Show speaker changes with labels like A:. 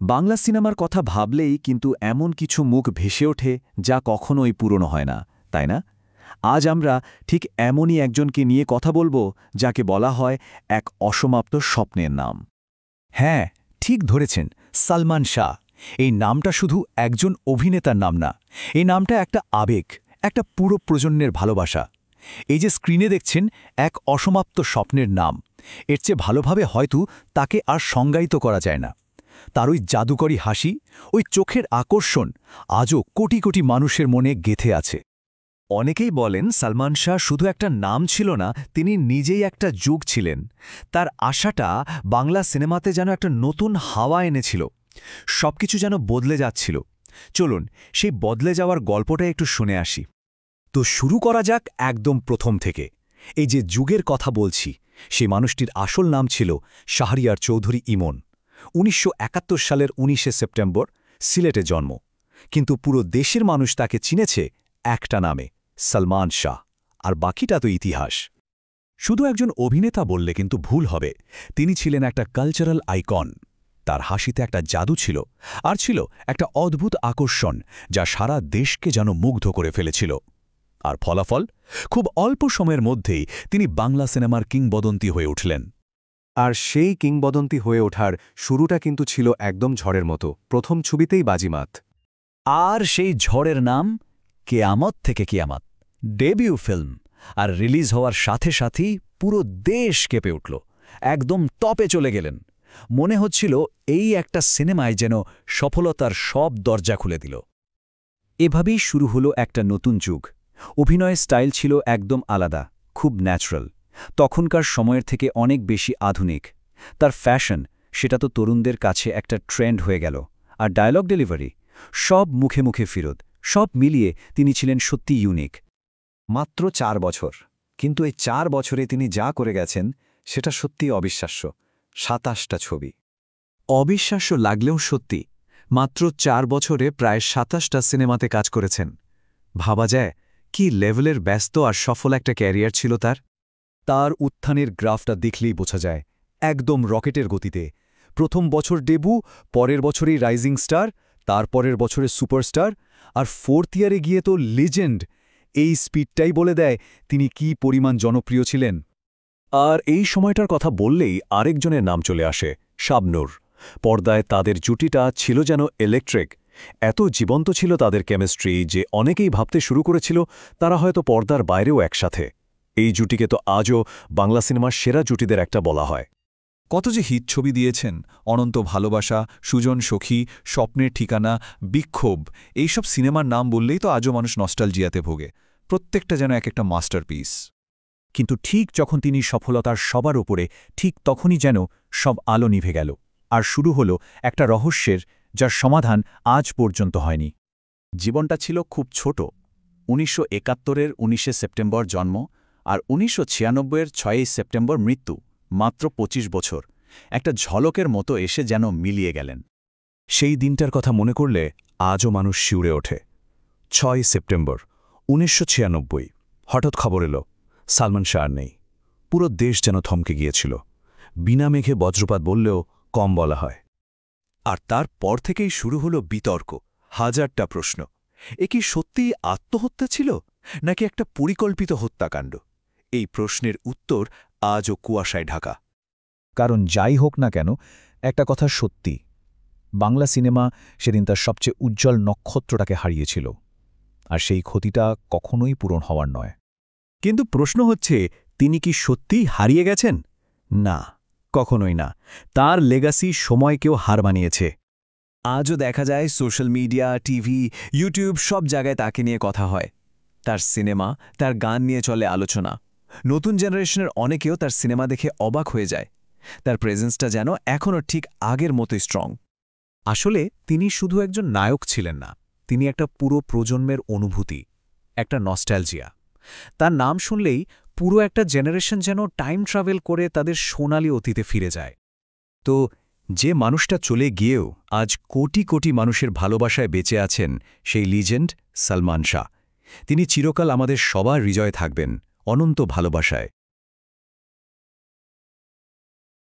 A: বাংলা সিনেমার কথা ভাবলেই কিন্তু এমন কিছু মুখ ভেসে ওঠে যা কখনোই পুরনো হয় না, তাই না? আজ আমরা ঠিক এমনই একজনকে নিয়ে কথা বলবো যাকে বলা হয় এক অসমাপ্ত স্বপ্নের নাম।
B: হ্যাঁ, ঠিক ধরেছেন, সালমান শাহ। এই নামটা শুধু একজন অভিনেতার নাম না, এই নামটা একটা আবেগ, একটা পুরো প্রজন্মের ভালোবাসা। এই যে স্ক্রিনে দেখছেন এক অসমাপ্ত স্বপ্নের নাম, এর চেয়ে ভালোভাবে হয়তো তাকে আর সংজ্ঞায়িত করা যায় না। তার ওই জাদুকরী হাসি, ওই চোখের আকর্ষণ আজও কোটি কোটি মানুষের মনে গেঁথে আছে।
A: অনেকেই বলেন সালমান শাহ শুধু একটা নাম ছিল না, তিনি নিজেই একটা যুগ ছিলেন। তার আশাটা বাংলা সিনেমাতে যেন একটা নতুন হাওয়া এনেছিল, সবকিছু যেন বদলে যাচ্ছিল। চলুন সেই বদলে যাওয়ার গল্পটা একটু শুনে আসি।
B: তো শুরু করা যাক একদম প্রথম থেকে। এই যে যুগের কথা বলছি, সেই মানুষটির আসল নাম ছিল শাহরিয়ার চৌধুরী ইমন। ১৯৭১ সালের ১৯শে সেপ্টেম্বর সিলেটে জন্ম, কিন্তু পুরো দেশের মানুষ তাকে চিনেছে একটা নামে, সালমান শাহ। আর বাকিটা তো ইতিহাস। শুধু একজন অভিনেতা বললে কিন্তু ভুল হবে, তিনি ছিলেন একটা কালচারাল আইকন। তার হাসিতে একটা জাদু ছিল, আর ছিল একটা অদ্ভুত আকর্ষণ যা সারা দেশকে যেন মুগ্ধ করে ফেলেছিল। আর ফলাফল, খুব অল্প সময়ের মধ্যেই তিনি বাংলা সিনেমার কিংবদন্তি হয়ে উঠলেন।
C: আর সেই কিংবদন্তি হয়ে ওঠার শুরুটা কিন্তু ছিল একদম ঝড়ের মতো, প্রথম ছবিতেই বাজিমাত।
B: আর সেই ঝড়ের নাম কেয়ামত থেকে কিয়ামত, ডেবিউ ফিল্ম। আর রিলিজ হওয়ার সাথে সাথেই পুরো দেশ কেঁপে উঠল, একদম টপে চলে গেলেন। মনে হচ্ছিল এই একটা সিনেমায় যেন সফলতার সব দরজা খুলে দিল।
A: এভাবেই শুরু হলো একটা নতুন যুগ। অভিনয়ের স্টাইল ছিল একদম আলাদা, খুব ন্যাচারাল, তখনকার সময়ের থেকে অনেক বেশি আধুনিক। তার ফ্যাশন, সেটা তো তরুণদের কাছে একটা ট্রেন্ড হয়ে গেল। আর ডায়লগ ডেলিভারি, সব মুখে মুখে ফিরত, সব মিলিয়ে তিনি ছিলেন সত্যি ইউনিক।
D: মাত্র ৪ বছর, কিন্তু এই ৪ বছরে তিনি যা করে গেছেন সেটা সত্যিই অবিশ্বাস্য। ২৭টা ছবি।
A: অবিশ্বাস্য লাগলেও সত্যি, মাত্র ৪ বছরে প্রায় ২৭টা সিনেমাতে কাজ করেছেন। ভাবা যায় কি লেভেলের ব্যস্ত আর সফল একটা ক্যারিয়ার ছিল তার।
B: তার উত্থানের গ্রাফটা দেখলেই বোঝা যায়, একদম রকেটের গতিতে। প্রথম বছর ডেবু, পরের বছরেই রাইজিং স্টার, তারপরের বছরে সুপারস্টার, আর ফোর্থ ইয়ারে গিয়ে তো লিজেন্ড। এই স্পিডটাই বলে দেয় তিনি কি পরিমাণ জনপ্রিয় ছিলেন। আর এই সময়টার কথা বললেই আরেকজনের নাম চলে আসে, শাবনূর। পর্দায় তাদের জুটিটা ছিল যেন ইলেকট্রিক। এত জীবন্ত ছিল তাদের কেমিস্ট্রি যে অনেকেই ভাবতে শুরু করেছিল তারা হয়তো পর্দার বাইরেও একসাথে। এই জুটিকে তো আজও বাংলা সিনেমার সেরা জুটিদের একটা বলা হয়।
E: কত যে হিট ছবি দিয়েছেন, অনন্ত ভালোবাসা, সুজন সখী, স্বপ্নের ঠিকানা, বিক্ষোভ, এইসব সিনেমার নাম বললেই তো আজও মানুষ নস্টালজিয়াতে ভোগে। প্রত্যেকটা যেন এক একটা মাস্টারপিস।
B: কিন্তু ঠিক যখন তিনি সফলতার সবার ওপরে, ঠিক তখনই যেন সব আলো নিভে গেল। আর শুরু হলো একটা রহস্যের, যার সমাধান আজ পর্যন্ত হয়নি।
A: জীবনটা ছিল খুব ছোট। ১৯৭১-এর ১৯শে সেপ্টেম্বর জন্ম, আর ১৯৯৬-এর ৬ই সেপ্টেম্বর মৃত্যু। মাত্র ২৫ বছর, একটা ঝলকের মতো এসে যেন মিলিয়ে গেলেন।
B: সেই দিনটার কথা মনে করলে আজও মানুষ শিউরে ওঠে। ৬ সেপ্টেম্বর ১৯৯৬, হঠাৎ খবর এলো সালমান শাহ আর নেই। পুরো দেশ যেন থমকে গিয়েছিল। বিনা মেঘে বজ্রপাত বললেও কম বলা হয়।
A: আর তারপর থেকেই শুরু হলো বিতর্ক, হাজারটা প্রশ্ন। এ কি সত্যিই আত্মহত্যা ছিল, নাকি একটা পরিকল্পিত হত্যাকাণ্ড? এই প্রশ্নের উত্তর আজও কুয়াশায় ঢাকা।
B: কারণ যাই হোক না কেন, একটা কথা সত্যি, বাংলা সিনেমা সেদিন তার সবচেয়ে উজ্জ্বল নক্ষত্রটাকে হারিয়েছিল। আর সেই ক্ষতিটা কখনোই পূরণ হওয়ার নয়।
A: কিন্তু প্রশ্ন হচ্ছে, তিনি কি সত্যিই হারিয়ে গেছেন? না, কখনোই না। তার লেগাসি সময়কেও হার মানিয়েছে। আজও দেখা যায় সোশ্যাল মিডিয়া, টিভি, ইউটিউব সব জায়গায় তাকে নিয়ে কথা হয়। তার সিনেমা, তার গান নিয়ে চলে আলোচনা। নতুন জেনারেশনের অনেকেও তার সিনেমা দেখে অবাক হয়ে যায়। তার প্রেজেন্সটা যেন এখনও ঠিক আগের মতোই স্ট্রং।
B: আসলে তিনি শুধু একজন নায়ক ছিলেন না, তিনি একটা পুরো প্রজন্মের অনুভূতি, একটা নস্টালজিয়া। তার নাম শুনলেই পুরো একটা জেনারেশন যেন টাইম ট্রাভেল করে তাদের সোনালি অতীতে ফিরে যায়। তো যে মানুষটা চলে গিয়েও আজ কোটি কোটি মানুষের ভালোবাসায় বেঁচে আছেন, সেই লিজেন্ড সালমান শাহ। তিনি চিরকাল আমাদের সবার হৃদয়ে থাকবেন, অনন্ত ভালোবাসায়।